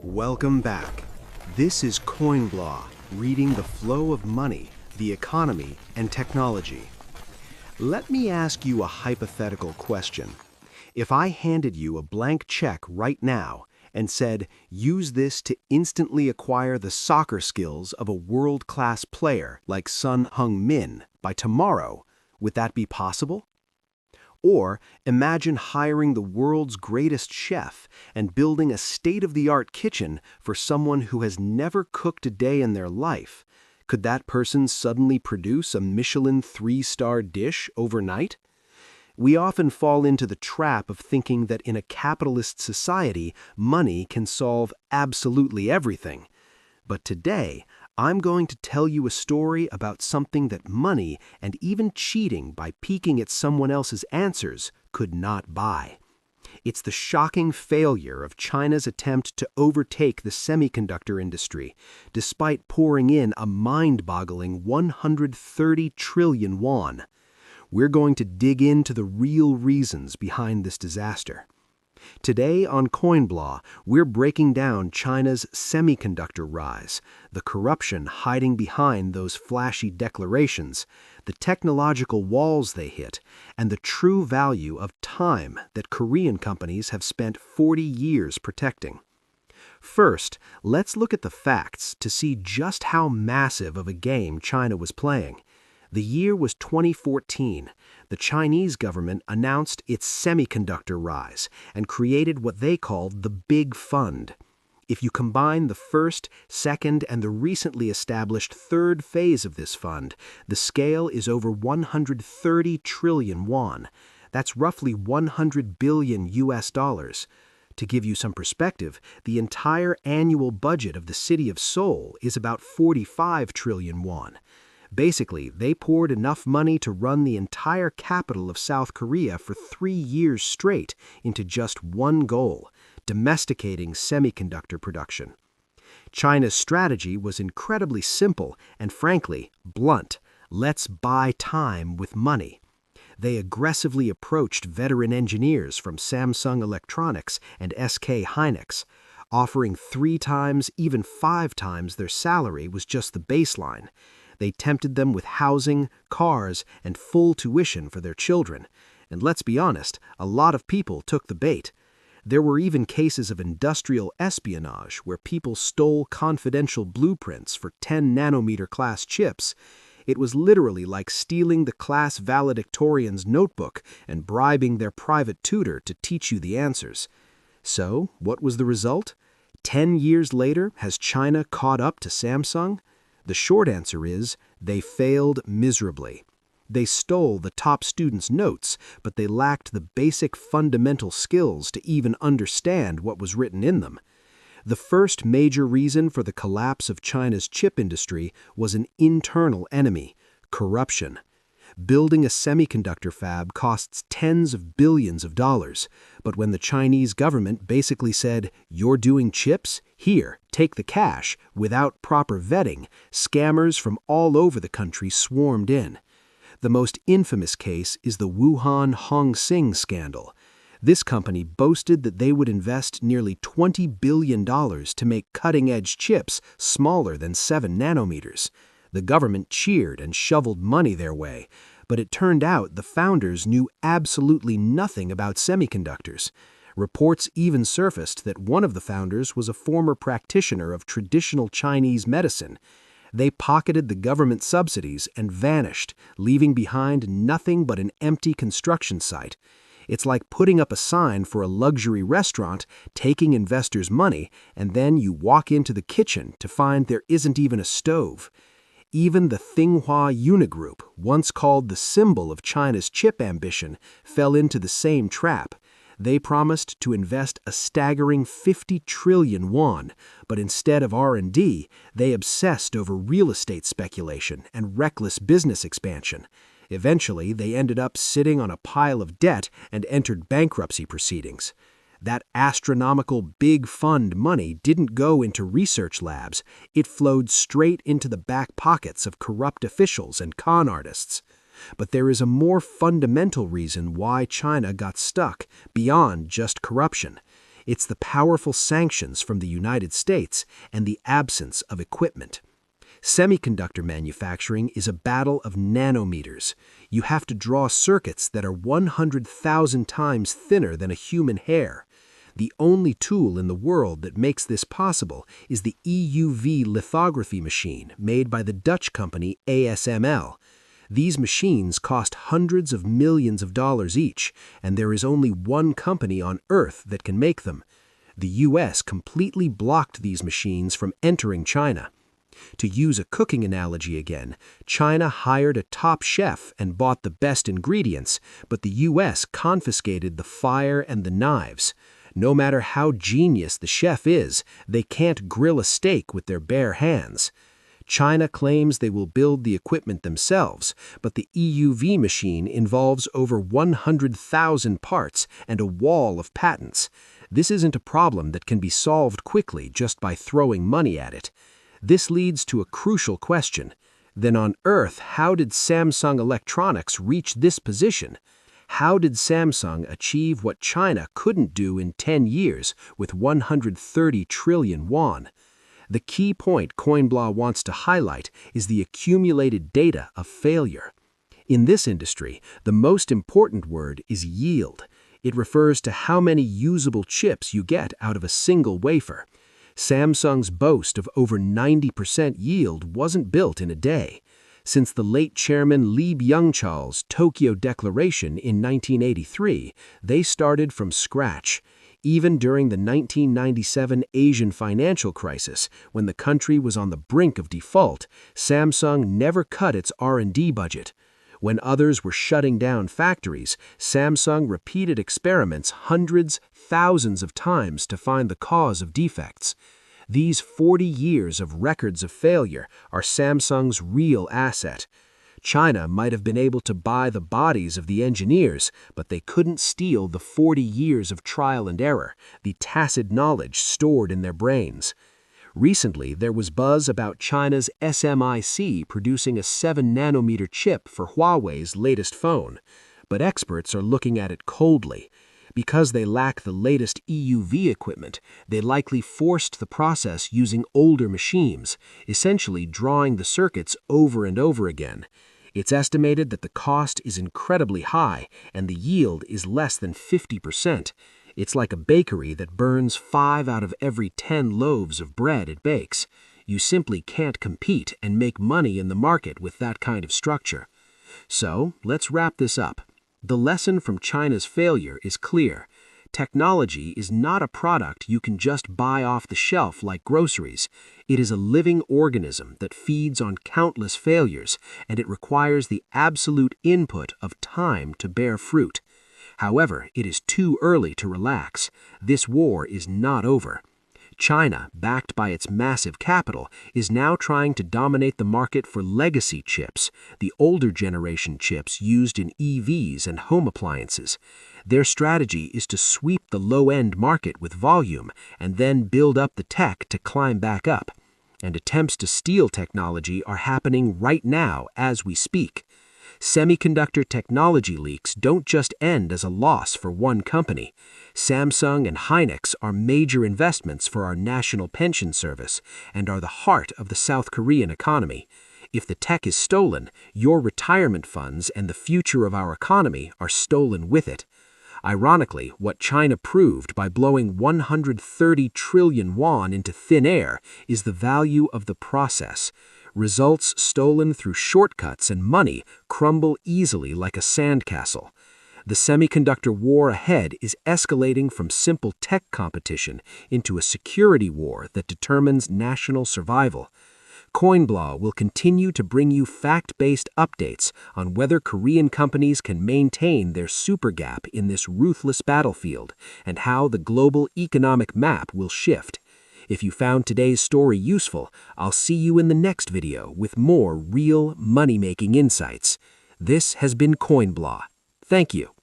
Welcome back. This is Coinblah, reading the flow of money, the economy, and technology. Let me ask you a hypothetical question. If I handed you a blank check right now and said, use this to instantly acquire the soccer skills of a world-class player like Sun Heung-min by tomorrow, would that be possible? Or imagine hiring the world's greatest chef and building a state-of-the-art kitchen for someone who has never cooked a day in their life. Could that person suddenly produce a Michelin 3-star dish overnight? We often fall into the trap of thinking that in a capitalist society, money can solve absolutely everything. But today, I'm going to tell you a story about something that money and even cheating by peeking at someone else's answers could not buy. It's the shocking failure of China's attempt to overtake the semiconductor industry, despite pouring in a mind-boggling 130 trillion yuan. We're going to dig into the real reasons behind this disaster. Today on Coinblah, we're breaking down China's semiconductor rise, the corruption hiding behind those flashy declarations, the technological walls they hit, and the true value of time that Korean companies have spent 40 years protecting. First, let's look at the facts to see just how massive of a game China was playing. The year was 2014. The Chinese government announced its Semiconductor Rise and created what they called the Big Fund. If you combine the first, second, and the recently established third phase of this fund, the scale is over 130 trillion yuan. That's roughly 100 billion US dollars. To give you some perspective, the entire annual budget of the city of Seoul is about 45 trillion yuan. Basically, they poured enough money to run the entire capital of South Korea for 3 years straight into just one goal: domesticating semiconductor production. China's strategy was incredibly simple and, frankly, blunt. Let's buy time with money. They aggressively approached veteran engineers from Samsung Electronics and SK Hynix. Offering 3 times, even 5 times their salary was just the baseline. They tempted them with housing, cars, and full tuition for their children. And let's be honest, a lot of people took the bait. There were even cases of industrial espionage where people stole confidential blueprints for 10-nanometer class chips. It was literally like stealing the class valedictorian's notebook and bribing their private tutor to teach you the answers. So, what was the result? 10 years later, has China caught up to Samsung? The short answer is, they failed miserably. They stole the top students' notes, but they lacked the basic fundamental skills to even understand what was written in them. The first major reason for the collapse of China's chip industry was an internal enemy: corruption. Building a semiconductor fab costs tens of billions of dollars, but when the Chinese government basically said, "You're doing chips? Here, take the cash," without proper vetting, scammers from all over the country swarmed in. The most infamous case is the Wuhan Hongxin scandal. This company boasted that they would invest nearly $20 billion to make cutting-edge chips smaller than 7 nanometers. The government cheered and shoveled money their way, but it turned out the founders knew absolutely nothing about semiconductors. Reports even surfaced that one of the founders was a former practitioner of traditional Chinese medicine. They pocketed the government subsidies and vanished, leaving behind nothing but an empty construction site. It's like putting up a sign for a luxury restaurant, taking investors' money, and then you walk into the kitchen to find there isn't even a stove. Even the Tsinghua Unigroup, once called the symbol of China's chip ambition, fell into the same trap. They promised to invest a staggering 50 trillion yuan, but instead of R&D, they obsessed over real estate speculation and reckless business expansion. Eventually, they ended up sitting on a pile of debt and entered bankruptcy proceedings. That astronomical big fund money didn't go into research labs. It flowed straight into the back pockets of corrupt officials and con artists. But there is a more fundamental reason why China got stuck, beyond just corruption. It's the powerful sanctions from the United States and the absence of equipment. Semiconductor manufacturing is a battle of nanometers. You have to draw circuits that are 100,000 times thinner than a human hair. The only tool in the world that makes this possible is the EUV lithography machine made by the Dutch company ASML. These machines cost hundreds of millions of dollars each, and there is only one company on Earth that can make them. The US completely blocked these machines from entering China. To use a cooking analogy again, China hired a top chef and bought the best ingredients, but the US confiscated the fire and the knives. No matter how genius the chef is, they can't grill a steak with their bare hands. China claims they will build the equipment themselves, but the EUV machine involves over 100,000 parts and a wall of patents. This isn't a problem that can be solved quickly just by throwing money at it. This leads to a crucial question. Then on Earth, how did Samsung Electronics reach this position? How did Samsung achieve what China couldn't do in 10 years with 130 trillion yuan? The key point Coinblah wants to highlight is the accumulated data of failure. In this industry, the most important word is yield. It refers to how many usable chips you get out of a single wafer. Samsung's boast of over 90% yield wasn't built in a day. Since the late chairman Byung-chul's Tokyo Declaration in 1983, they started from scratch. Even during the 1997 Asian financial crisis, when the country was on the brink of default, Samsung never cut its R&D budget. When others were shutting down factories, Samsung repeated experiments hundreds, thousands of times to find the cause of defects. These 40 years of records of failure are Samsung's real asset. China might have been able to buy the bodies of the engineers, but they couldn't steal the 40 years of trial and error, the tacit knowledge stored in their brains. Recently, there was buzz about China's SMIC producing a 7-nanometer chip for Huawei's latest phone, but experts are looking at it coldly. Because they lack the latest EUV equipment, they likely forced the process using older machines, essentially drawing the circuits over and over again. It's estimated that the cost is incredibly high and the yield is less than 50%. It's like a bakery that burns 5 out of every 10 loaves of bread it bakes. You simply can't compete and make money in the market with that kind of structure. So, let's wrap this up. The lesson from China's failure is clear. Technology is not a product you can just buy off the shelf like groceries. It is a living organism that feeds on countless failures, and it requires the absolute input of time to bear fruit. However, it is too early to relax. This war is not over. China, backed by its massive capital, is now trying to dominate the market for legacy chips, the older generation chips used in EVs and home appliances. Their strategy is to sweep the low-end market with volume and then build up the tech to climb back up. And attempts to steal technology are happening right now as we speak. Semiconductor technology leaks don't just end as a loss for one company. Samsung and Hynix are major investments for our national pension service and are the heart of the South Korean economy. If the tech is stolen, your retirement funds and the future of our economy are stolen with it. Ironically, what China proved by blowing 130 trillion yuan into thin air is the value of the process. Results stolen through shortcuts and money crumble easily like a sandcastle. The semiconductor war ahead is escalating from simple tech competition into a security war that determines national survival. Coinblah will continue to bring you fact-based updates on whether Korean companies can maintain their super gap in this ruthless battlefield and how the global economic map will shift. If you found today's story useful, I'll see you in the next video with more real money-making insights. This has been Coinblah. Thank you.